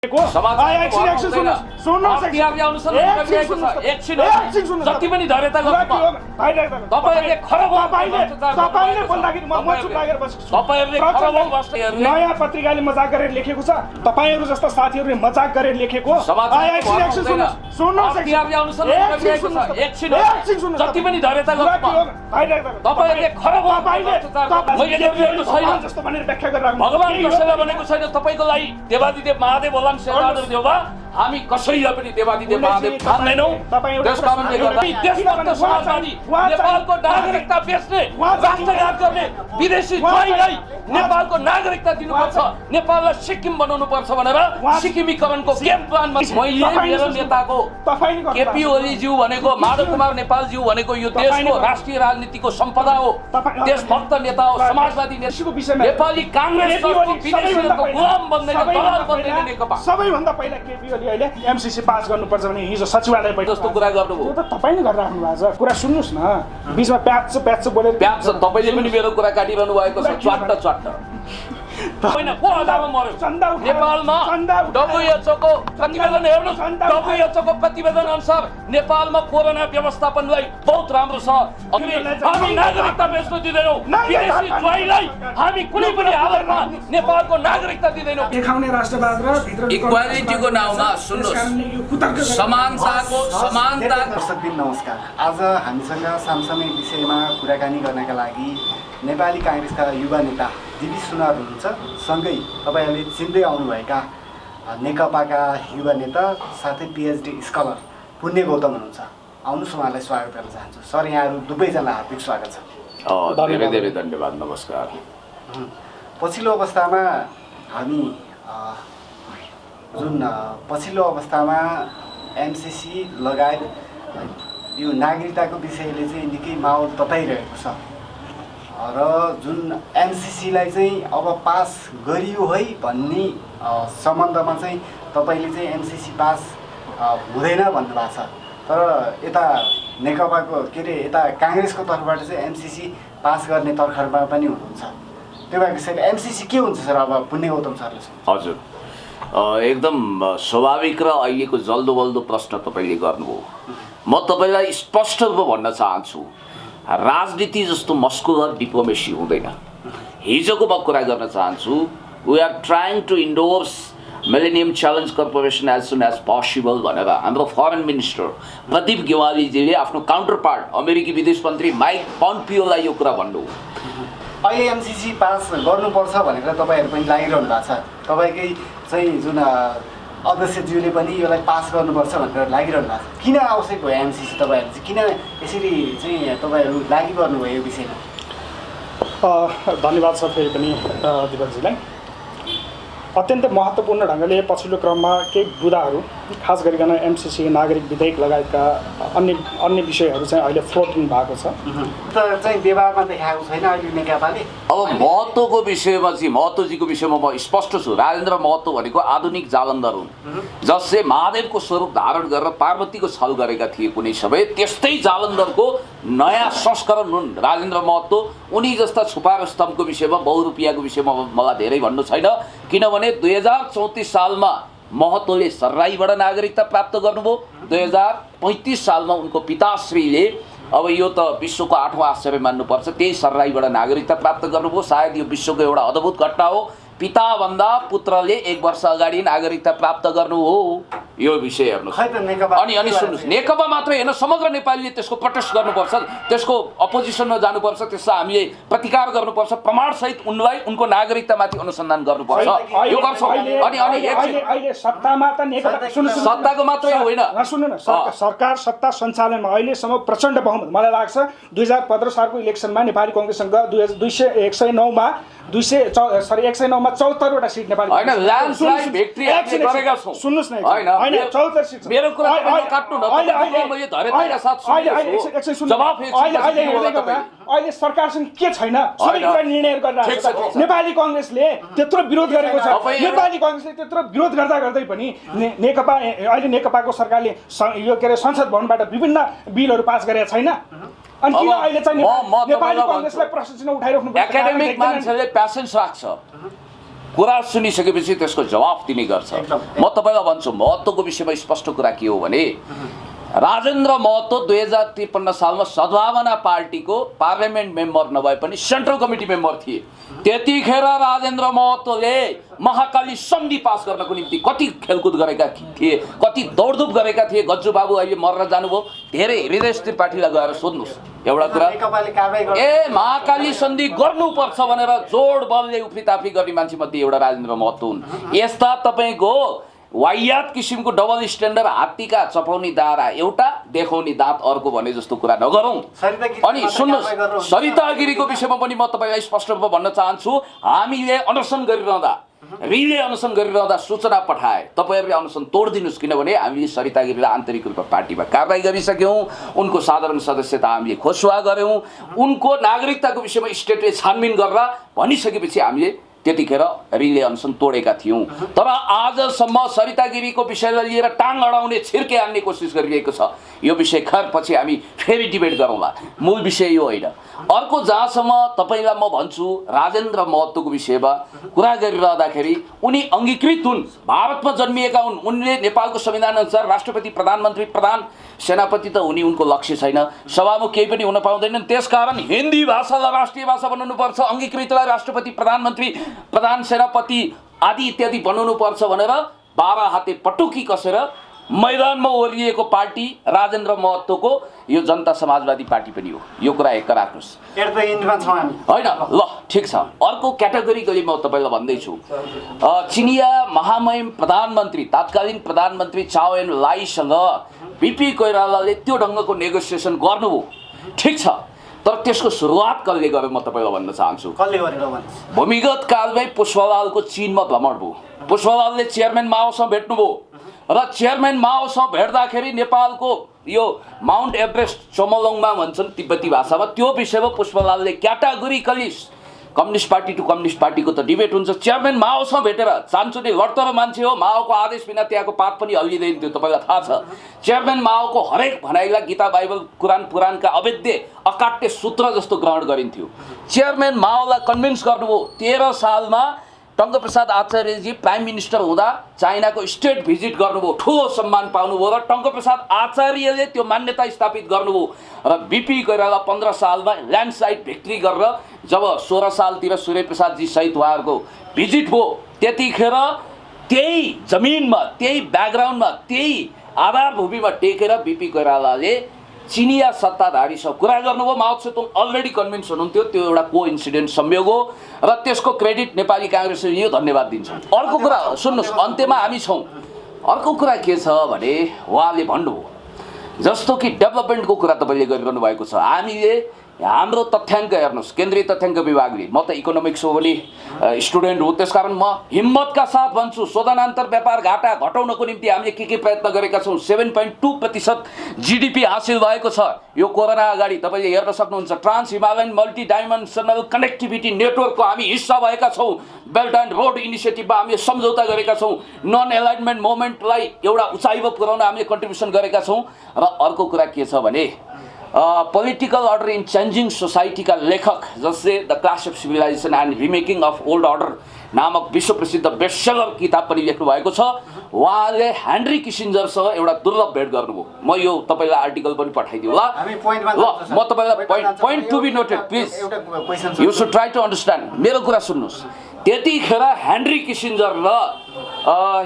जति पनि धैर्यता नयाँ पत्रिकाले मजाक गरेर लेखेको छ तपाईहरु जस्ता साथीहरुले मजाक गरेर लेखेको जति पनि धैर्यता भगवान कसैलाई भनेको छैन तपाईको लागि देवादिदेव महादेव होला शेरबहादुर देउवा हामी कसैलाई पनि देवादिदेव महादेव ठान्दैनौं त्यसकारणले गर्दा देशभक्त समाजवादी नेपालको नागरिकता बेच्ने राष्ट्रघात गर्ने विदेशी ज्वाइँलाई नेपालको नागरिकता दिनुपर्छ नेपाललाई सिक्किम बनाउनु पर्छ भनेर सिक्किमीकरणको गेम प्लानमा मैले मेरो नेताको केपी ओली ज्यू भनेको माधव कुमार नेपाल ज्यू भनेको यो देशको राष्ट्रिय राजनीतिको सम्पदा हो देशभक्त नेता हो समाजवादी नेताको विषयमा नेपाली कांग्रेस जस्तो विदेशीहरुको गुलाम बन्दैन दलाल बन्दैन नेकपा सबैभन्दा पहिला केपी ओली अहिले एमसीसी पास गर्नुपर्छ भने हिजो सचिवालय बैठक जस्तो कुरा गर्नुभयो त्यो त तपाईले गरेर राख्नु भएको छ कुरा सुन्नुस् न बीचमा प्याच बोलेर प्याच तपाईले पनि मेरो कुरा काटिरहनु भएको छ च्वाट्ट होइन को आधारमा मर्यो नेपालमा WHO को प्रतिवेदन हेर्नु WHO को प्रतिवेदन अनुसार नेपालमा कोरोना व्यवस्थापनलाई बहुत राम्रो छ हामी नागरिकता बेच्न दिदैनौं विदेशी ज्वाइँलाई हामी कुनै पनि हालतमा नेपालको नागरिकता दिदैनौं देखाउने राष्ट्रवाद र भित्र इक्वालिटीको नाउँमा सुन्नुस् समानता दर्शकबिन नमस्कार आज हामीसँग सामसामिक विषयमा कुराकानी गर्नका लागि नेपाली कांग्रेसका युवा नेता दिवी सुनार हुनुहुन्छ सँगै तपाईहरुले चिन्दै आउनुभएका नेकपाका युवा नेता साथै पीएचडी स्कलर पुण्य गौतम हुनुहुन्छ आउनुस् उहाँलाई स्वागत गर्न चाहन्छु सर यहाँहरु दुवैजना हार्दिक स्वागत छ धेरै धन्यवाद नमस्कार पछिल्लो अवस्थामा हामी जुन पछिल्लो अवस्थामा एमसीसी लगायत यो नागरिकताको विषयले चाहिँ निकै माहौल तताइरहेको छ र जुन एमसीसीलाई चाहिँ अब पास गरियो है भन्ने सम्बन्धमा चाहिँ तपाईले चाहिँ एमसीसी पास हुँदैन भन्नुभएको छ तर यता नेकपाको के रे यता कांग्रेसको तर्फबाट चाहिँ एमसीसी पास गर्ने तर्खरमा पनि हुनुहुन्छ त्यो भएको छ एमसीसी के हुन्छ सर अब पुण्य गौतम सरले हजुर एकदम स्वाभाविक र अहिलेको जल्दो बल्दो प्रश्न तपाईले गर्नुभयो म तपाईलाई स्पष्ट रूपमा भन्न चाहन्छु राजनीति जस्तो मस्कुलर डिप्लोमेसी हुँदैन हिजोको म कुरा गर्न चाहन्छु we are trying to endorse millennium challenge corporation as soon as possible भनेर हाम्रो फरेन मिनिस्टर प्रदीप गेवालीजीले आफ्नो काउन्टर पार्ट अमेरिकी विदेश मन्त्री माइक पम्पियोलाई यो कुरा भन्नु अहिले एमसीसी पास गर्नुपर्छ भनेर तपाईहरु पनि लागिरहनु भएको छ तपाईकै चाहिँ जुन अध्यक्षज्यूले पनि यसलाई पास गर्नुपर्छ भनेर लागिरहनु भएको छ किन आवश्यक भयो एमसीसी तपाईहरु चाहिँ किन यसरी चाहिँ तपाईहरु लागिपर्नु भयो यो विषयमा धन्यवाद छ फेरि पनि दिपकजीलाई अत्यन्तै महत्त्वपूर्ण ढंगले पछिल्लो क्रममा केही बुदाहरू खास गरिकन एमसीसी नागरिक विधेयक लगायतका अन्य विषयहरू चाहिँ अहिले फ्लोटिङ भएको छ तर चाहिँ व्यवहारमा देखाएको छैन अहिले नेकपाले अब महत्त्वको विषयमा चाहिँ महत्त्वजीको विषयमा म स्पष्ट छु राजेन्द्र महत्त्व भनेको आधुनिक जालन्धर हुन् जसले महादेवको स्वरूप धारण गरेर पार्वतीको छल गरेका थिए कुनै समय त्यस्तै जालन्धरको नयाँ संस्करण हुन् राजेन्द्र महत्त्व उनी जस्ता छुपार स्तम्भको विषयमा बहुरूपियाँको विषयमा मलाई धेरै भन्नु छैन किनभने 2034 सालमा महत्त्वले सर्राईबाट नागरिकता प्राप्त गर्नुभयो 2035 सालमा उनको पिताश्रीले अब यो त विश्वको 8औं आश्चर्य मान्नुपर्छ त्यही सर्राईबाट नागरिकता प्राप्त गर्नुभयो सायद यो विश्वको एउटा अद्भुत घटना हो पिताभन्दा पुत्रले 1 वर्ष अगाडि नागरिकता प्राप्त गर्नु हो यो विषय हेर्नुस् अनि सुन्नुस् नेकपा मात्र हैन समग्र नेपालीले त्यसको प्रोटेस्ट गर्नुपर्छ त्यसको अपोजिसनमा जानुपर्छ त्यसलाई हामीले प्रतिकार गर्नुपर्छ प्रमाण सहित उनलाई उनको नागरिकतामाथि अनुसन्धान गर्नुपर्छ यो गर्छौं अनि अहिले सत्तामा त नेकपा सुन्नुस् सत्ताको मात्रै होइन सुन्नु न सरकार सत्ता सञ्चालनमा अहिले सम्म प्रचण्ड बहुमत मलाई लाग्छ 2015 सालको इलेक्सनमा नेपाली कांग्रेससँग 109 मा 109 मा 74 वटा सिट नेपाली हैन ल्यान्डस्लाइड भिक्ट्री गरेका छौं सुन्नुस् न हैन 74 सिट मेरो कुरा काट्नु न मैले धैर्यताका साथ सुन्छु जवाफ अहिले सरकारसँग के छैन सबै कुरा निर्णय गरिरहेको छ नेपाली कांग्रेसले त्यत्रो विरोध गरेको छ नेपाली कांग्रेसले त्यत्रो विरोध गर्दै पनि नेकपा अहिले नेकपाको सरकारले यो के रे संसद भवनबाट विभिन्न बिलहरू पास गरेका छैन अनि किन अहिले चाहिँ नेपाली कांग्रेसलाई प्रश्न उठाइराख्नु एकाडेमिक मान्छेले प्यासेन्स राख्छ कुरा सुनिसकेपछि त्यसको जवाफ दिने गर्छ। म तपाईँलाई भन्छु महत्त्वको विषयमा स्पष्ट कुरा के हो भने राजेन्द्र महतो 2053 सालमा सद्भावना पार्टीको पार्लियामेन्ट मेम्बर नभए पनि सेन्ट्रल कमिटी मेम्बर थिए। त्यतिखेर राजेन्द्र महतोले महाकाली सन्धि पास गर्नको निम्ति कति खेलकुद गरेका थिए, कति दौडधुप गरेका थिए। गज्जु बाबु अहिले मरेर जानुभयो। धेरै हृदय त्रिपाठीलाई गएर सोध्नुहोस् एउटा कुरा, महाकाली सन्धि गर्नुपर्छ भनेर जोड बलले उफ्रीताफ्री गर्ने मान्छे मध्ये एउटा राजेन्द्र महतो हुन्। यस्ता तपाईँको वाहियात किसिमको डबल स्ट्यान्डर्ड हात्तीका चपाउने दारा एउटा देखाउने दाँत अर्को भने जस्तो कुरा नगरौँ। अनि सुन्नुहोस् सरिता गिरीको विषयमा पनि म तपाईँलाई स्पष्ट रूपमा भन्न चाहन्छु। हामीले अनसन गरिरहँदा रिले अनसन गरिरहँदा सूचना पठाए तपाईँहरूले अनसन तोडिदिनुहोस्, किनभने हामीले सरिता गिरीलाई आन्तरिक रूपमा पार्टीमा कारबाही गरिसक्यौँ। उनको साधारण सदस्यता हामीले खोसुवा गऱ्यौँ। उनको नागरिकताको विषयमा स्टेटले छानबिन गरेर भनिसकेपछि हामीले त्यतिखेर रिले अनसन तोडेका थियौँ। तर आजसम्म सरिता गिरीको विषयलाई लिएर टाङ अडाउने छिर्के हान्ने कोसिस गरिरहेको छ। यो विषय खैर पछि हामी फेरि डिबेट गरौँला, मूल विषय यो होइन। अर्को जहाँसम्म तपाईँलाई म भन्छु राजेन्द्र महतोको विषयमा कुरा गरिरहँदाखेरि उनी अङ्गीकृत हुन्, भारतमा जन्मिएका हुन्। उनले नेपालको संविधान अनुसार राष्ट्रपति, प्रधानमन्त्री, प्रधान सेनापति त हुने उनको लक्ष्य छैन। सभामुख केही पनि हुन पाउँदैनन्। त्यसकारण हिन्दी भाषालाई राष्ट्रिय भाषा बनाउनुपर्छ, अङ्गीकृतलाई राष्ट्रपति, प्रधानमन्त्री, प्रधान सेनापति आदि इत्यादि बनाउनुपर्छ भनेर 12 हाते पटुकी कसेर मैदानमा ओर्लिएको पार्टी राजेन्द्र महतोको यो जनता समाजवादी पार्टी पनि हो। यो कुरा एक राख्नुहोस् होइन। ल ठिक छ। अर्को क्याटेगोरीकली म तपाईँलाई भन्दैछु, चिनिया महामहिम प्रधानमन्त्री तत्कालीन प्रधानमन्त्री चाउ एन लाईसँग बिपी कोइरालाले त्यो ढङ्गको नेगोसिएसन गर्नुभयो, ठिक छ। तर त्यसको सुरुवात कसले गर्यो म तपाईँलाई भन्न चाहन्छु। भूमिगत कालमै पुष्पलालको चीनमा भ्रमण भयो। पुष्पलालले चेयरम्यान माओसँग भेट्नुभयो र चेयरम्यान माओसँग भेट्दाखेरि नेपालको यो माउन्ट एभरेस्ट चोमोलोङमा भन्छन् तिब्बती भाषामा, त्यो विषयमा पुष्पलालले categorically communist party to communist पार्टीको त डिबेट हुन्छ। चेयरम्यान माओसँग भेटेर चान्चुने लडतर मान्छे हो, माओको आदेश बिना त्यहाँको पात पनि हल्लिँदैन थियो, तपाईँलाई थाहा छ। चेयरम्यान माओको हरेक भनाइलाई गीता, बाइबल, कुरान पुराणका अवैध अकाट्य सूत्र जस्तो ग्रहण गरिन्थ्यो। चेयरम्यान माओलाई कन्भिन्स गर्नुभयो। 13 सालमा टङ्कप्रसाद आचार्यजी प्राइम मिनिस्टर हुँदा चाइनाको स्टेट भिजिट गर्नुभयो, ठुलो सम्मान पाउनुभयो र टङ्कप्रसाद आचार्यले त्यो मान्यता स्थापित गर्नुभयो। र बिपी कोइराला 15 सालमा ल्यान्डस्लाइड भिक्ट्री गरेर जब 16 सालतिर सूर्यप्रसादजी सहित उहाँहरूको भिजिट भयो, त्यतिखेर त्यही जमिनमा, त्यही ब्याकग्राउन्डमा, त्यही आधारभूमिमा टेकेर बिपी कोइरालाले चिनिया सत्ताधारीसँग कुरा गर्नुभयो। माओ त्से-तुङ अलरेडी कन्भिन्स हुनुहुन्थ्यो। त्यो एउटा को इन्सिडेन्ट संयोग हो र त्यसको क्रेडिट नेपाली काङ्ग्रेसले यो धन्यवाद दिन्छ। अर्को कुरा सुन्नुहोस्, अन्त्यमा हामी छौँ। अर्को कुरा के छ भने उहाँले भन्नुभयो जस्तो कि डेभलपमेन्टको कुरा तपाईँले गरिरहनु भएको छ। हामीले हाम्रो तथ्याङ्क हेर्नुहोस्, केन्द्रीय तथ्याङ्क विभागले, म त इकोनोमिक्स हो भने स्टुडेन्ट हो, त्यसकारण म हिम्मतका साथ भन्छु शोधनान्तर व्यापार घाटा घटाउनको निम्ति हामीले के प्रयत्न गरेका छौँ। 7.2% GDP हासिल भएको छ यो कोरोना अगाडि, तपाईँले हेर्न सक्नुहुन्छ। Trans Himalayan multi dimensional connectivity नेटवर्कको हामी हिस्सा भएका छौँ। बेल्ट एन्ड रोड इनिसिएटिभमा हामीले सम्झौता गरेका छौँ। नन एलाइनमेन्ट मोभमेन्टलाई एउटा उचाइमा पुर्याउन हामीले कन्ट्रिब्युसन गरेका छौँ। र अर्को कुरा के छ भने पोलिटिकल अर्डर इन चेन्जिङ सोसाइटीका लेखक जसले the clash of civilization and remaking of old order नामक विश्व प्रसिद्ध बेस्टसेलर किताब पनि लेख्नु भएको छ। उहाँले हेनरी किसिन्जरसँग एउटा दुर्लभ भेट गर्नुभयो। म यो तपाईँलाई आर्टिकल पनि पठाइदिउँ ल। म तपाईँलाई point to be noted please, you should try to understand. मेरो कुरा सुन्नुहोस्। त्यतिखेर हेनरी किसिन्जर र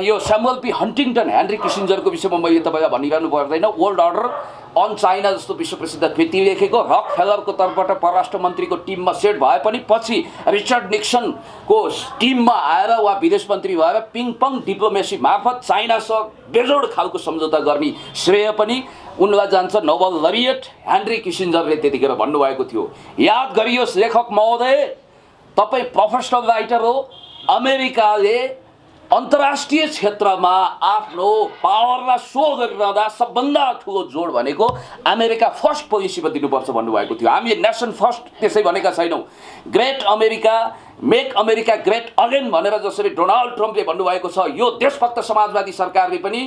यो स्यामुअल पी हन्टिङटन, हेनरी किसिन्जरको विषयमा मैले तपाईँलाई भनिरहनु पर्दैन। ओल्ड अर्डर अन चाइना जस्तो विश्व प्रसिद्ध कृति लेखेको, रक फेलरको तर्फबाट परराष्ट्र मन्त्रीको टिममा सेट भए पनि पछि रिचर्ड निक्सनको टिममा आएर वा विदेश मन्त्री भएर पिङपङ डिप्लोमेसी मार्फत चाइनासँग बेजोड खालको सम्झौता गर्ने श्रेय पनि उनलाई जान्छ। नोबल लरिएट हेनरी किसिन्जरले त्यतिखेर भन्नुभएको थियो। याद गरियोस् लेखक महोदय, तपाईँ प्रोफेसनल राइटर हो। अमेरिकाले अन्तर्राष्ट्रिय क्षेत्रमा आफ्नो पावरलाई सो गरिरहँदा सबभन्दा ठुलो जोड भनेको अमेरिका फर्स्ट पोलिसीमा दिनुपर्छ भन्नुभएको थियो। हामीले नेसन फर्स्ट त्यसै भनेका छैनौँ। Great America, make America great again भनेर जसरी डोनाल्ड ट्रम्पले भन्नुभएको छ, यो देशभक्त समाजवादी सरकारले पनि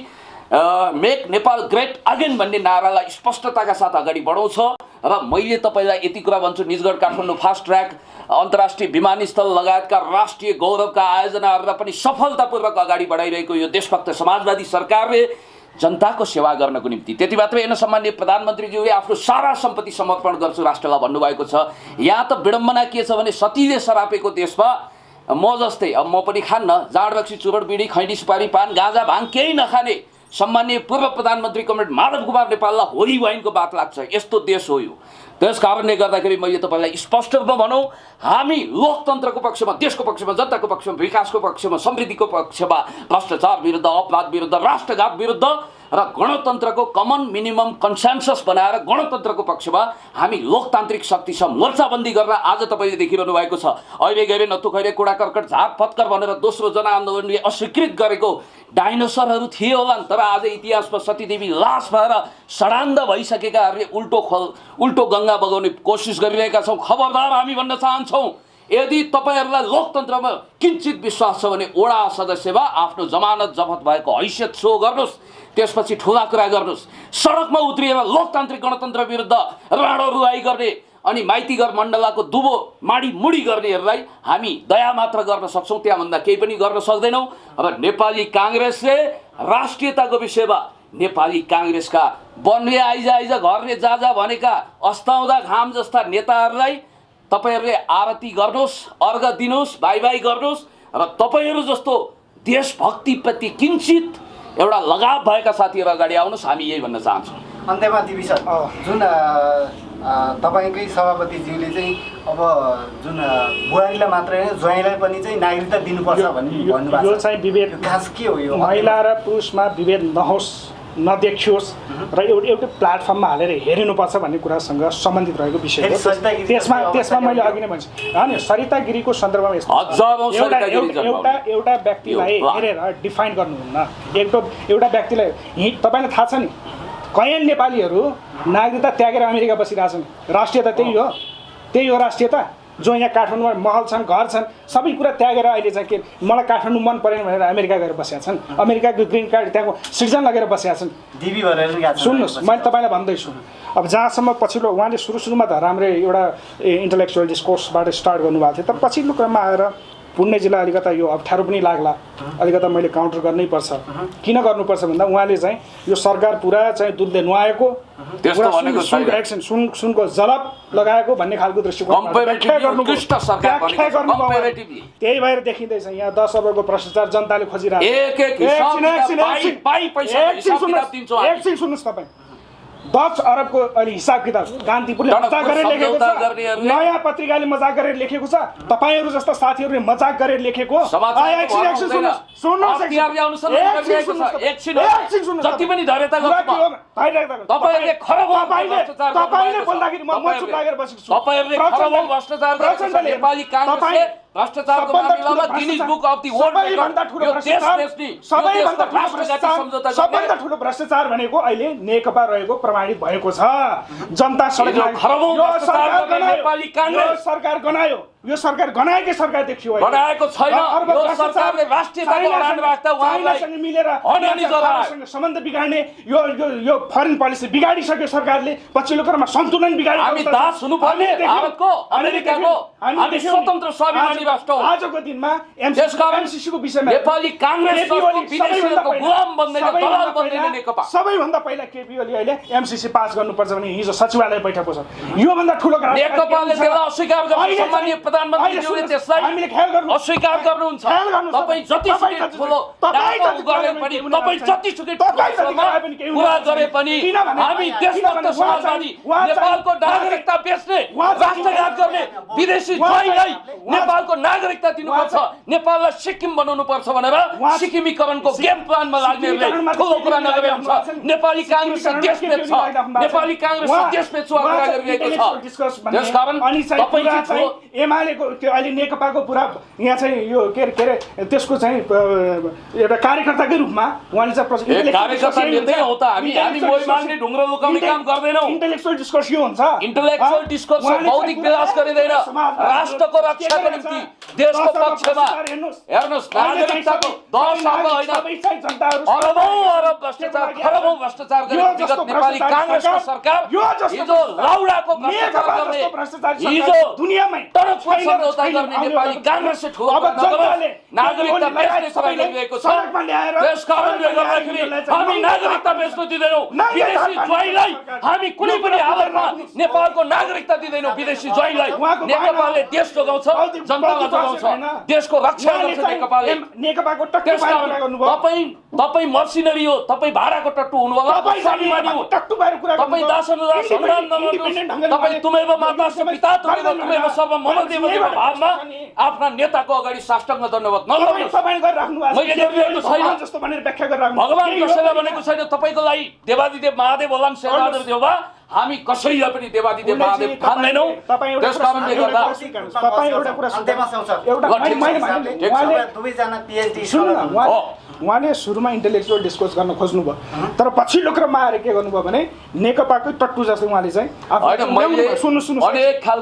मेक नेपाल ग्रेट अगेन भन्ने नारालाई स्पष्टताका साथ अगाडि बढाउँछ र मैले तपाईँलाई यति कुरा भन्छु, निजगढ काठमाडौँ फास्ट ट्र्याक अन्तर्राष्ट्रिय विमानस्थल लगायतका राष्ट्रिय गौरवका आयोजनाहरूलाई पनि सफलतापूर्वक अगाडि बढाइरहेको यो देशभक्त समाजवादी सरकारले जनताको सेवा गर्नको निम्ति त्यति मात्रै होइन, सम्माननीय प्रधानमन्त्रीज्यूले आफ्नो सारा सम्पत्ति समर्पण गर्छु राष्ट्रलाई भन्नुभएको छ। यहाँ त विडम्बना के छ भने सतीले सरापेको देशमा म जस्तै, अब म पनि खान्न, जाँड रक्सी चुरोट बिडी खैनी सुपारी पान गाँजा भाङ केही नखाने सम्माननीय पूर्व प्रधानमन्त्री कमरेड माधव कुमार नेपाललाई होली वाइनको बात लाग्छ। यस्तो देश हो यो। त्यस कारणले गर्दाखेरि मैले तपाईँलाई स्पष्ट रूपमा भनौँ, हामी लोकतन्त्रको पक्षमा, देशको पक्षमा, जनताको पक्षमा, विकासको पक्षमा, समृद्धिको पक्षमा, भ्रष्टाचार विरुद्ध, अपराध विरुद्ध, राष्ट्रघात विरुद्ध र गणतन्त्रको कमन मिनिमम कन्सेन्सस बनाएर गणतन्त्रको पक्षमा हामी लोकतान्त्रिक शक्ति छ। मोर्चाबन्दी गरेर आज तपाईँले देखिरहनु भएको छ, अहिले गएर नत्थु खैरे कुडा कर्कट झार फत्कर भनेर दोस्रो जनआन्दोलनले अस्वीकृत गरेको डाइनोसरहरू थिए होलान्, तर आज इतिहासमा सतीदेवी लास भएर सडान्द भइसकेकाहरूले उल्टो गङ्गा बगाउने कोसिस गरिरहेका छौँ। खबरदार, हामी भन्न चाहन्छौँ, यदि तपाईँहरूलाई लोकतन्त्रमा किञ्चित विश्वास छ भने वडा सदस्यमा आफ्नो जमानत जफत भएको हैसियत सो गर्नुहोस्, त्यसपछि ठुला कुरा गर्नुहोस्। सडकमा उत्रिएर लोकतान्त्रिक गणतन्त्र विरुद्ध राडो रुवाई गर्ने अनि माइतीघर मण्डलाको दुबो माडी मुडी गर्नेहरूलाई हामी दया मात्र गर्न सक्छौँ, त्यहाँभन्दा केही पनि गर्न सक्दैनौँ। र नेपाली काङ्ग्रेसले राष्ट्रियताको विषयमा नेपाली काङ्ग्रेसका वनले आइज घरले जा भनेका अस्ताउँदा घाम जस्ता नेताहरूलाई तपाईँहरूले आरती गर्नुहोस्, अर्घ दिनुहोस्, बाई बाई गर्नुहोस् र तपाईँहरू जस्तो देशभक्तिप्रति किञ्चित एउटा लगाव भएका साथीहरू अगाडि आउनुहोस्, हामी यही भन्न चाहन्छौँ। अन्त्यमा दिवी सर, जुन तपाईँकै सभापतिज्यूले चाहिँ अब जुन बुहारीलाई मात्रै होइन ज्वाइँलाई पनि चाहिँ नागरिकता दिनुपर्छ भन्ने भन्नुभएको छ, यो चाहिँ विभेद खास के हो? यो महिला र पुरुषमा विभेद नहोस्, नदेखियोस् र एउटै प्लेटफर्ममा हालेर हेरिनुपर्छ भन्ने कुरासँग सम्बन्धित रहेको विषय हो। त्यसमा मैले अघि नै भन्छु, होइन, सरिता गिरीको सन्दर्भमा एउटा व्यक्तिलाई हेरेर डिफाइन गर्नुहुन्न। एउटा व्यक्तिलाई तपाईँलाई थाहा छ नि, कैयन नेपालीहरू नागरिकता त्यागेर अमेरिका बसिरहेछन्। राष्ट्रियता त्यही हो राष्ट्रियता। जो यहाँ काठमाडौँमा महल छन्, घर छन्, सबै कुरा त्यागेर अहिले चाहिँ के मलाई काठमाडौँ मन परेन भनेर अमेरिका गएर बसेका छन्। अमेरिकाको ग्रिन कार्ड त्यहाँको सिटिजन लगेर बसेका छन्। सुन्नुहोस्, मैले तपाईँलाई भन्दैछु, अब जहाँसम्म पछिल्लो उहाँले सुरुमा त राम्रै एउटा इन्टलेक्चुअल डिस्कोर्सबाट स्टार्ट गर्नुभएको थियो, तर पछिल्लो क्रममा आएर पुण्य जिल्ला अलिकता यो अप्ठ्यारो पनि लाग्ला, अलिकता मैले काउन्टर गर्नै पर्छ। किन गर्नुपर्छ भन्दा उहाँले चाहिँ यो सरकार पुरा चाहिँ दुधले नुहाएको, सुनको जलप लगाएको भन्ने खालको दृष्टिकोण, त्यही भएर देखिँदैछ यहाँ 10 अरबको भ्रष्टाचार जनताले खोजिरहेको। एकछिन सुन्नुहोस् तपाईँ, 10 अरबको अहिले हिसाब किताब कान्तिपुरले मजाक गरेर लेखेको छ, नयाँ पत्रिकाले मजाक गरेर लेखेको छ, तपाईँहरू जस्ता साथीहरूले मजाक गरेर लेखेको। भ्रष्टाचारको मामिलामा Guinness book of the world record सबैभन्दा ठुलो भ्रष्टाचार भनेको अहिले नेकपा रहेको प्रमाणित भएको छ। जनता सरकार गनायो, यो सरकार गनाएकै सरकार देखियो, गनाएको छैन। यो सरकारले राष्ट्रियताको अडान राख्दा उहाँलाई मिलेर सम्बन्ध बिगाड्ने यो फरेन पोलिसी बिगाडिसक्यो सरकारले। पछिल्लो क्रममा सन्तुलन बिगाड्यो। हामी दास हुनुपर्ने भारतको, अमेरिकाको, हामी स्वतन्त्र स्वाभिमानी राष्ट्र हो। आजको दिनमा एमसीसीको विषयमा नेपाली काङ्ग्रेस विदेशीहरूको गुलाम बन्दैन, दलाल बन्दैन नेकपा। सबैभन्दा पहिला केपी ओली अहिले एमसीसी पास गर्नुपर्छ भने हिजो सचिवालय बैठक छ। योभन्दा ठुलो नेकपाले त्यसलाई अस्वीकार गर्छ। सम्माननीय प्रधानमन्त्रीज्यूले त्यसलाई अस्वीकार गर्नुहुन्छ। तपाईँ जतिसुकै ठुलो गरे पनि, तपाईँ जतिसुकै कुरा गरे पनि हामी देशभक्त समाजवादी नेपालको नागरिकता बेच्ने, राष्ट्रघात गर्ने विदेशी ज्वाइँलाई नेपालको नागरिकता दिनुपर्छ, नेपाललाई सिक्किम बनाउनु पर्छ भनेर सिक्किमीकरणको गेम प्लानमा लाग्नेहरूले ठुलो कुरा नगरे हुन्छ। नेपाली काङ्ग्रेसले देश बेच्छ, नेपाली काङ्ग्रेसले देश बेच्छु कुरा गरिरहेको छ। त्यसकारण तपाईँ उहाँले त्यो अहिले नेकपाको पुरा यहाँ चाहिँ यो के अरे त्यसको चाहिँ एउटा कार्यकर्ताकै रूपमा उहाँले चाहिँ कार्यकर्ता नेतै हो त हामी मोही माग्ने ढुङ्ग्रो लुकाउने काम गर्दैनौँ। इन्टेलेक्चुअल डिस्कोर्स यो हुन्छ, इन्टेलेक्चुअल डिस्कोर्स बौद्धिक विकास गरिँदैन, राष्ट्रको रक्षाको निम्ति देशको पक्षमा हेर्नुहोस् नागरिकताको 10 अर्ब होइन अरबौं अरब भ्रष्टाचार खरबौं भ्रष्टाचार गर्ने विगत नेपाली कांग्रेसको सरकार हिजो लाउडाको भ्रष्टाचार गर्ने हिजो दुनियामै टडकको सम्झौता गर्ने नेपाली कांग्रेसले ठुलो नागरिकता बेच्ने कुरा गरिरहेको छ। त्यस कारणले गर्दाखेरि हामी नागरिकता बेच्न दिँदैनौँ। विदेशी ज्वाइँलाई हामी कुनै पनि हालतमा नेपालको नागरिकता दिँदैनौँ। विदेशी ज्वाइँलाई नेकपाले देश जोगाउँछ, जनतालाई जोगाउँछ, देशको रक्षा गर्छ नेकपाले। नेकपाको तपाईँ मर्सिनरी हो, तपाईँ भाडाको टट्टु हुनुभयो, स्वाभिमानी हो, तपाईँ दासनुदास संग्राम नगर्नुहोस्। तपाईँ तुमेव मातास्य पिता तुमेव सर्वं मम देवदेव भावमा आफ्ना नेताको अगाडि साष्टाङ्ग दण्डवत नगर्नुहोस्। मैले गरिरहेको छैन, भगवान कसैलाई भनेको छैन तपाईँको लागि देवादिदेव महादेव होलान् शेरबहादुर देउबा। हामी कसैलाई पनि देवादिदेव महादेव ठान्दैनौँ। त्यस कारणले गर्दा तपाईँ एउटा कुरा दुवैजना पिएचडी उहाँले सुरुमा इन्टेलेक्चुअल डिस्कोर्स गर्न खोज्नुभयो, तर पछिल्लो क्रममा आएर के गर्नुभयो भने नेकपाकै टट्टु जस्तो उहाँले चाहिँ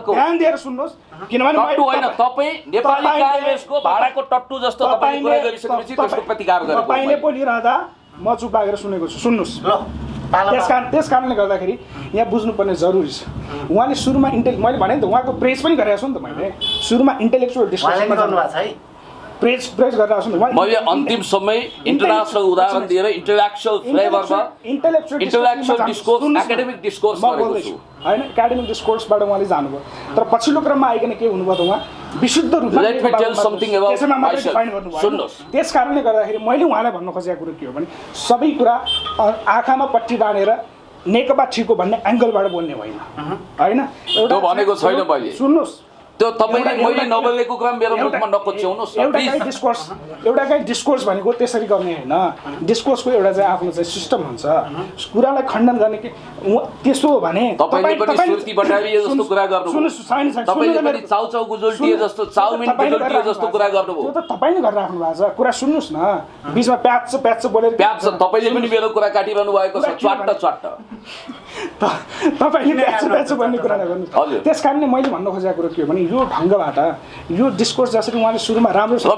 ध्यान दिएर सुन्नुहोस्, किनभने तपाईँ नेपाली कांग्रेसको भाडाको टट्टु जस्तो तपाईँ कुरा गरिसकेपछि त्यसको प्रतिकार गरेको तपाईँले बोलिरहँदा म चुप लागेर सुनेको छु, सुन्नुहोस्। त्यस कारणले गर्दाखेरि यहाँ बुझ्नुपर्ने जरुरी छ। उहाँले सुरुमा मैले भने नि त उहाँको प्रेज पनि गरेको छु नि त, मैले सुरुमा इन्टेलेक्चुअल डिस्कोर्स प्रेज गरिरहेको छु नि। मैले अन्तिम समय इन्टरनेसनल उदाहरण दिएर इन्टेलेक्चुअल फ्लेभरमा इन्टेलेक्चुअल डिस्कोर्स एकाडेमिक डिस्कोर्स गरेको छु हैन। एकाडेमिक डिस्कोर्सबाट उहाँले जानुभयो, तर पछिल्लो क्रममा आइकन के हुनुभयो त उहाँ विशुद्ध रूपमा त्यस कारणले गर्दाखेरि मैले उहाँलाई भन्न खोजेको कुरो के हो भने सबै कुरा आँखामा पट्टी बाँधेर नेकपा ठिक हो भन्ने एङ्गलबाट बोल्ने होइन हैन। त्यो भनेको छैन मैले, सुन्नुहोस्। त्यो तपाईले मैले नबोलेको कुरा मेरो मुखमा नकोच्याउनुस्। एउटाकै डिस्कोर्स भनेको त्यसरी गर्ने हैन। डिस्कोर्सको एउटा चाहिँ आफ्नो चाहिँ सिस्टम हुन्छ, कुरालाई खण्डन गर्ने कि त्यसो हो भने तपाईले पनि सुर्ती बटारिए जस्तो कुरा गर्नुभयो, तपाईले पनि चाउचाउ गुजुल्टिए जस्तो चाउमिन गुजुल्टिए जस्तो कुरा गर्नुभयो। त्यो त तपाईले गरिराख्नु भएको छ। कुरा सुन्नुस् न, बीचमा प्याच बोलेर प्याच तपाईले पनि मेरो कुरा काटिरहनु भएको छ च्वाट्ट तपाईले प्याच भन्ने कुरा नगर्नु। त्यसकारणले मैले भन्न खोजेको कुरो के हो भने यो ढङ्गबाट यो डिस्कोर्स जसरी उहाँले सुरुमा राम्रोसँग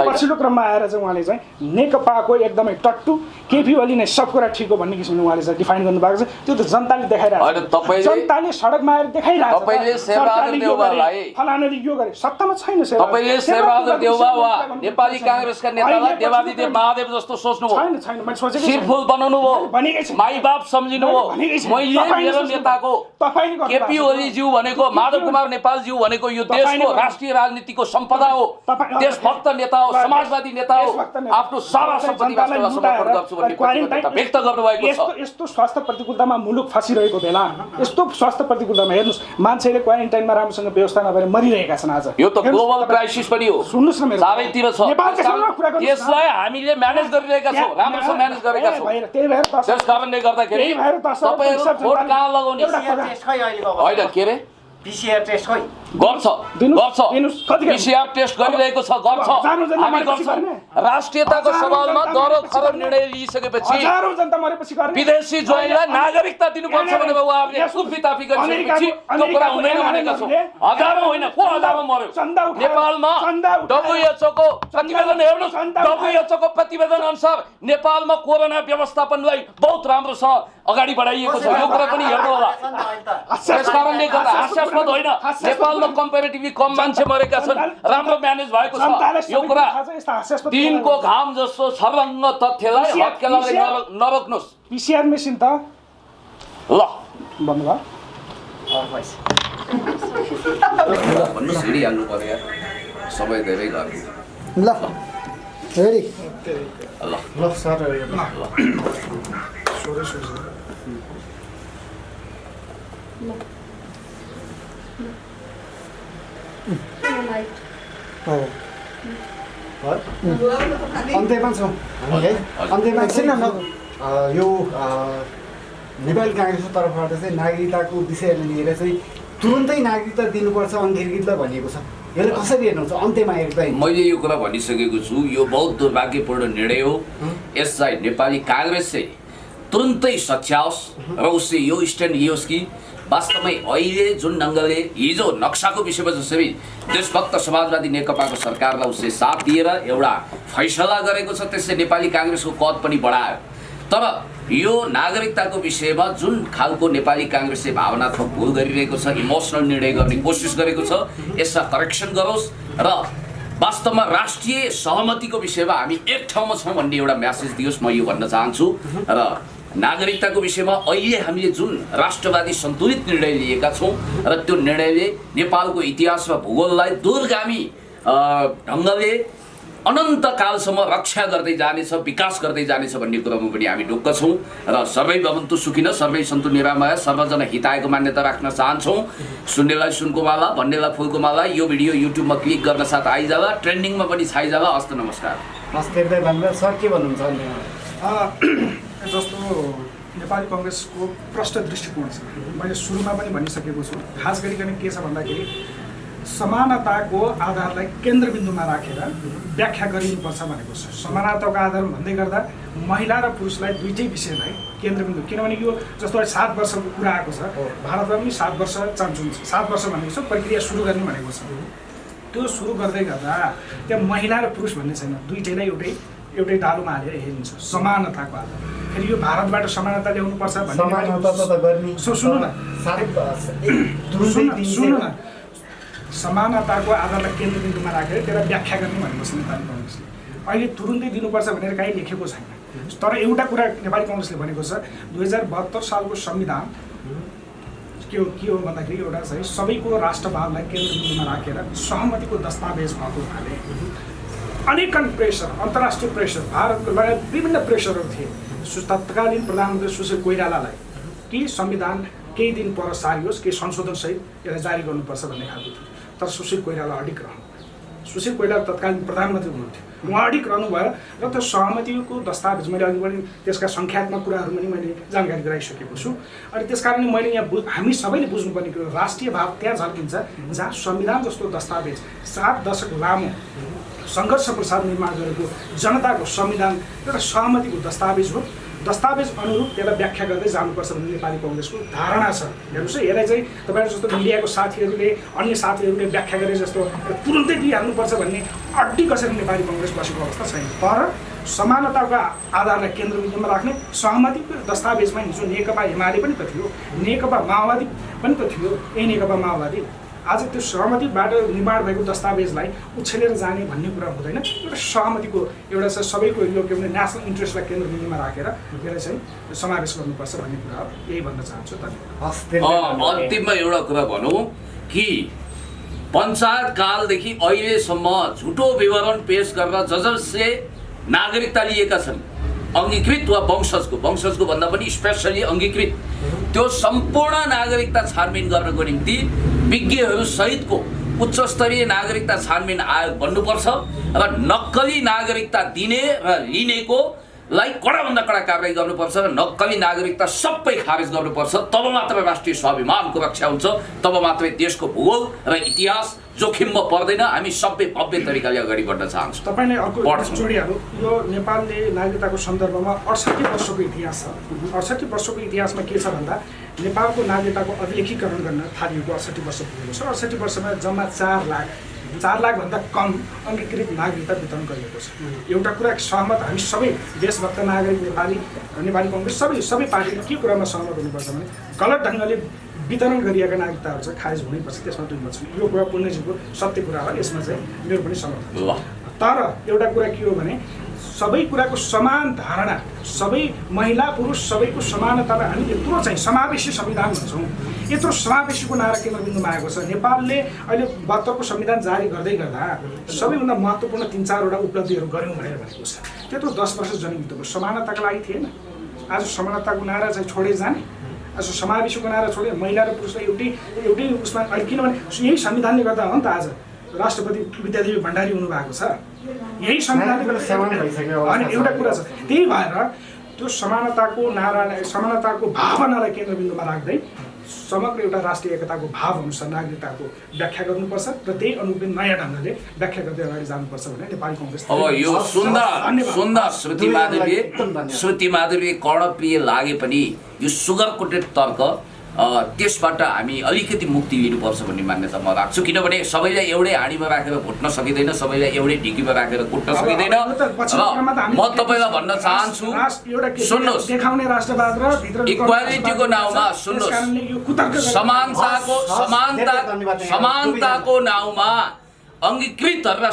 पछिल्लो क्रममा आएर चाहिँ उहाँले चाहिँ नेकपाको एकदमै टट्टु केपी ओली नै सब कुरा ठिक हो भन्ने किसिमले उहाँले चाहिँ डिफाइन गर्नु भएको छ। त्यो त जनताले देखाइरहेको छ, जनताले सडकमा आएर देखाइरहेको छ। तपाईले शेरबहादुर देउवालाई फलानाले यो गरे, सत्तामा छैन तपाईले शेरबहादुर देउवा वा नेपाली कांग्रेसका नेतालाई देवादिदेव महादेव जस्तो सोच्नु भयो, छैन मैले सोचेको सिरफुल बनाउनु भयो, माई बाप सम्झिनु भयो। मैले मेरो नेताको केपी ओली ज्यू भनेको माधव कुमार नेपाल ज्यू भनेको यो देशको राष्ट्रिय राजनीतिको सम्पदा हो, देशभक्त नेता हो, समाजवादी नेता हो, आफ्नो सारा सम्पत्ति राष्ट्रलाई समर्पण गर्छु भन्ने प्रतिबद्धता व्यक्त गर्नुभएको छ। यस्तो स्वास्थ्य प्रतिकूलतामा मुलुक फसिरहेको बेला यस्तो स्वास्थ्य प्रतिकूलतामा हेर्नुस् मान्छेले क्वारेन्टाइनमा राम्रोसँग व्यवस्था नभएर मरिरहेका छन्। आज यो त ग्लोबल क्राइसिस पनि हो, सुन्नुस् न मेरो चारैतिर छ। त्यसलाई हामीले म्यानेज गरिरहेका छौँ, राम्रोसँग म्यानेज गरेका छौँ। त्यस कारणले गर्दाखेरि तपाईहरु भोट कहाँ लगाउने होइन के रे पीसीआर टेस्ट खै गर्छ पीसीआर टेस्ट गरिरहेको छ, गर्छ हामी गर्छौँ। राष्ट्रियताको सवालमा दरो खरो निर्णय लिइसकेपछि विदेशी ज्वाइँलाई नागरिकता दिनुपर्छ भनेर उहाँहरूले कुफिताफी गरिसकेपछि त्यो कुरा हुँदैन भनेका छौँ। हजारौँ होइन को हजारौँ मर्यो नेपालमा। डब्ल्युएचओको प्रतिवेदन हेर्नुहोस्, डब्ल्युएचओको प्रतिवेदन अनुसार नेपालमा कोरोना व्यवस्थापनलाई बहुत राम्रोसँग अगाडि बढाइएको छ। यो कुरा पनि हेर्नु होला। त्यस कारणले गर्दा हास्यास्पद होइन, नेपालमा कम्पेरिटिभली कम मान्छे मरेका छन्, राम्रो म्यानेज भएको छ। यो कुरा दिनको घाम जस्तो छर्लङ्ग तथ्यलाई हत्केलाले नरोक्नुहोस्। पीसीआर मेसिन त ल भन्नुभयो भन्नुहोस्, हिँडिहाल्नु पर्यो यार, समय धेरै गर्नु। ल रेडी ल सर अन्त्यमा छौँ हामी है। अन्त्यमा एकछिन यो नेपाली काङ्ग्रेसको तर्फबाट चाहिँ नागरिकताको विषयलाई लिएर चाहिँ तुरुन्तै नागरिकता दिनुपर्छ अन्तर्गतलाई भनिएको छ। यसले कसरी हेर्नुहुन्छ अन्त्यमा हेर्दै? मैले यो कुरा भनिसकेको छु, यो बहुत दुर्भाग्यपूर्ण निर्णय हो। यसलाई नेपाली काङ्ग्रेसले तुरुन्तै सच्याओस् र उसले यो स्ट्यान्ड लियोस् कि वास्तवमै अहिले जुन ढङ्गले हिजो नक्साको विषयमा जसरी देशभक्त समाजवादी नेकपाको सरकारलाई उसले साथ दिएर एउटा फैसला गरेको छ, त्यसले नेपाली काङ्ग्रेसको कद पनि बढायो। तर यो नागरिकताको विषयमा जुन खालको नेपाली काङ्ग्रेसले भावनात्मक भुल गरिरहेको छ, इमोसनल निर्णय गर्ने कोसिस गरेको छ, यसलाई करेक्सन गरोस् र वास्तवमा राष्ट्रिय सहमतिको विषयमा हामी एक ठाउँमा छौँ भन्ने एउटा म्यासेज दियोस्। म यो भन्न चाहन्छु। र नागरिकताको विषयमा अहिले हामीले जुन राष्ट्रवादी सन्तुलित निर्णय लिएका छौँ र त्यो निर्णयले नेपालको इतिहास र भूगोललाई दूरगामी ढङ्गले अनन्तकालसम्म रक्षा गर्दै जानेछ, विकास गर्दै जानेछ भन्ने कुरामा पनि हामी ढुक्क छौँ। र सर्वै भवन्तु सुखिनः, सर्वै सन्तु निरामय, सर्वजना हितायको मान्यता राख्न चाहन्छौँ। सुन्नेलाई सुनको माला, भन्नेलाई फुलको माला। यो भिडियो युट्युबमा क्लिक गर्न साथ आइजाला, ट्रेन्डिङमा पनि छाइजाला। हस्त नमस्कार। हस्तेर्दै भन्दा सर के भन्नुहुन्छ? जस्तो नेपाली कङ्ग्रेसको प्रष्ट दृष्टिकोण छ, मैले सुरुमा पनि भनिसकेको छु। खास गरिकन के छ भन्दाखेरि समानताको आधारलाई केन्द्रबिन्दुमा राखेर व्याख्या गरिनुपर्छ भनेको छ। समानताको आधार भन्दै गर्दा महिला र पुरुषलाई दुईटै विषयलाई केन्द्रबिन्दु, किनभने यो जस्तो 7 वर्षको कुरा आएको छ, भारतमा पनि 7 वर्ष चाहन्छ। 7 वर्ष भनेको छ प्रक्रिया सुरु गर्ने भनेको छ। त्यो सुरु गर्दै गर्दा त्यहाँ महिला र पुरुष भन्ने छैन, दुईटैलाई एउटै डालोमा हालेर हेरिन्छ समानताको आधार। फेरि यो भारतबाट समानता ल्याउनुपर्छ भन्ने सुन्नु न, समानताको आधारलाई केन्द्रबिन्दुमा राखेर त्यसलाई व्याख्या गर्ने भनेको छ नेपाली कङ्ग्रेसले। अहिले तुरुन्तै दिनुपर्छ भनेर कहीँ लेखेको छैन। तर एउटा कुरा नेपाली कङ्ग्रेसले भनेको छ, 2072 सालको संविधान के हो भन्दाखेरि एउटा चाहिँ सबैको राष्ट्रभावलाई केन्द्रबिन्दुमा राखेर सहमतिको दस्तावेज भएको हुनाले अनेकन प्रेसर, अन्तर्राष्ट्रिय प्रेसर, भारतको लगायत विभिन्न प्रेसरहरू थिए तत्कालीन प्रधानमन्त्री सुशील कोइरालालाई कि संविधान केही दिन पर सारियोस्, केही संशोधनसहित यसलाई जारी गर्नुपर्छ भन्ने खालको थियो। तर सुशील कोइराला अडिक रहनु, सुशील कोइराला तत्कालीन प्रधानमन्त्री हुनुहुन्थ्यो, उहाँ अडिक रहनुभयो र त्यो सहमतिको दस्तावेज मैले अघि पनि त्यसका सङ्ख्यात्मक कुराहरू पनि मैले जानकारी गराइसकेको छु। अनि त्यस कारणले मैले यहाँ हामी सबैले बुझ्नुपर्ने कुरो राष्ट्रिय भाव त्यहाँ झल्किन्छ जहाँ संविधान जस्तो दस्तावेज 7 दशक लामो सङ्घर्ष प्रसाद निर्माण गरेको जनताको संविधान एउटा सहमतिको दस्तावेज हो। दस्तावेज अनुरूप त्यसलाई व्याख्या गर्दै जानुपर्छ भन्ने नेपाली कङ्ग्रेसको धारणा छ। हेर्नुहोस् है, यसलाई चाहिँ तपाईँहरू जस्तो मिडियाको साथीहरूले, अन्य साथीहरूले व्याख्या गरे जस्तो तुरुन्तै दिइहाल्नुपर्छ भन्ने अड्डी कसरी नेपाली कङ्ग्रेस बसेको अवस्था छैन। तर समानताको आधारलाई केन्द्रबिन्दुमा राख्ने सहमतिको दस्तावेजमा हिजो नेकपा एमाले पनि त थियो, नेकपा माओवादी पनि त थियो। यही नेकपा माओवादी आज त्यो सहमतिबाट निर्माण भएको दस्तावेजलाई उछेलेर जाने भन्ने कुरा हुँदैन। एउटा सहमतिको एउटा चाहिँ सबैको यो के भने नेसनल इन्ट्रेस्टलाई केन्द्रबिन्दुमा राखेर यसलाई चाहिँ समावेश गर्नुपर्छ भन्ने कुरा हो। यही भन्न चाहन्छु। अन्तिममा एउटा कुरा भनौँ कि पञ्चायत कालदेखि अहिलेसम्म झुटो विवरण पेश गरेर जसले नागरिकता लिएका छन्, अङ्गीकृत वा वंशजको भन्दा पनि स्पेसली अङ्गीकृत, त्यो सम्पूर्ण नागरिकता छानबिन गर्नको निम्ति विज्ञहरू सहितको उच्च स्तरीय नागरिकता छानबिन आयोग बन्नुपर्छ र नक्कली नागरिकता दिने र लिनेको लाई कडाभन्दा कडा कारबाही गर्नुपर्छ र नक्कली नागरिकता सबै खारेज गर्नुपर्छ। तब मात्र राष्ट्रिय स्वाभिमानको रक्षा हुन्छ, तब मात्रै देशको भूगोल र इतिहास जोखिममा पर्दैन। हामी सबै भव्य तरिकाले अगाडि बढ्न चाहन्छौँ। तपाईँले अर्को जोडिहाल्नु, यो नेपालले नागरिकताको सन्दर्भमा 68 वर्षको इतिहास छ। 68 वर्षको इतिहासमा के छ भन्दा नेपालको नागरिकताको अभिलेखीकरण गर्न थालिएको 68 वर्ष पुगेको छ। 68 वर्षमा जम्मा 4 लाखभन्दा कम अङ्गीकृत नागरिकता वितरण गरिएको छ। एउटा कुरा सहमत हामी सबै देशभक्त नागरिक नेपाली कङ्ग्रेस सबै पार्टीले के कुरामा सहमत हुनुपर्छ भने गलत ढङ्गले वितरण गरिएका नागरिकताहरू चाहिँ खारेज हुनैपर्छ, त्यसमा दुई मत छैन। यो कुरा पुण्यजीको सत्य कुरा हो, यसमा चाहिँ मेरो पनि सहमत हो। तर एउटा कुरा के हो भने सबै कुराको समान धारणा, सबै महिला पुरुष सबैको समानतालाई हामी यत्रो चाहिँ समावेशी संविधान भन्छौँ। यत्रो समावेशीको नारा केन्द्रबिन्दुमा आएको छ। नेपालले अहिले 72 को संविधान जारी गर्दै गर्दा सबैभन्दा महत्त्वपूर्ण 3-4वटा उपलब्धिहरू गऱ्यौँ भनेर भनेको छ। त्यत्रो 10 वर्ष जनयुद्धको समानताको लागि थिएन। आज समानताको नारा चाहिँ छोडेर जाने, आज समावेशीको नारा छोडेर महिला र पुरुषलाई एउटै उसमा अहिले, किनभने यही संविधानले गर्दा हो नि त आज राष्ट्रपति विद्यादेवी भण्डारी हुनुभएको छ। यही संविधानले गर्दा अनि एउटा कुरा छ, त्यही भएर त्यो समानताको नारालाई, समानताको भावनालाई केन्द्रबिन्दुमा राख्दै समग्र एउटा राष्ट्रिय एकताको भाव अनुसार नागरिकताको व्याख्या गर्नुपर्छ र त्यही अनुरूप नयाँ ढङ्गले व्याख्या गर्दै अगाडि जानुपर्छ भने नेपाली कङ्ग्रेस अब यो सुन्दा श्रुति माधुरी कर्णप्रिय लागे पनि यो सुगर कोटेड तर्क त्यसबाट हामी अलिकति मुक्ति लिनुपर्छ भन्ने मान्यता म राख्छु किनभने सबैलाई एउटै हाँडीमा राखेर भुट्न सकिँदैन सबैलाई एउटै ढिकीमा राखेर कुट्न सकिँदैन म तपाईँलाई भन्न चाहन्छु सुन्नुहोस् इक्वालिटीको नाउँमा सुन्नुहोस् समानताको नाउँमा अङ्गीकृत र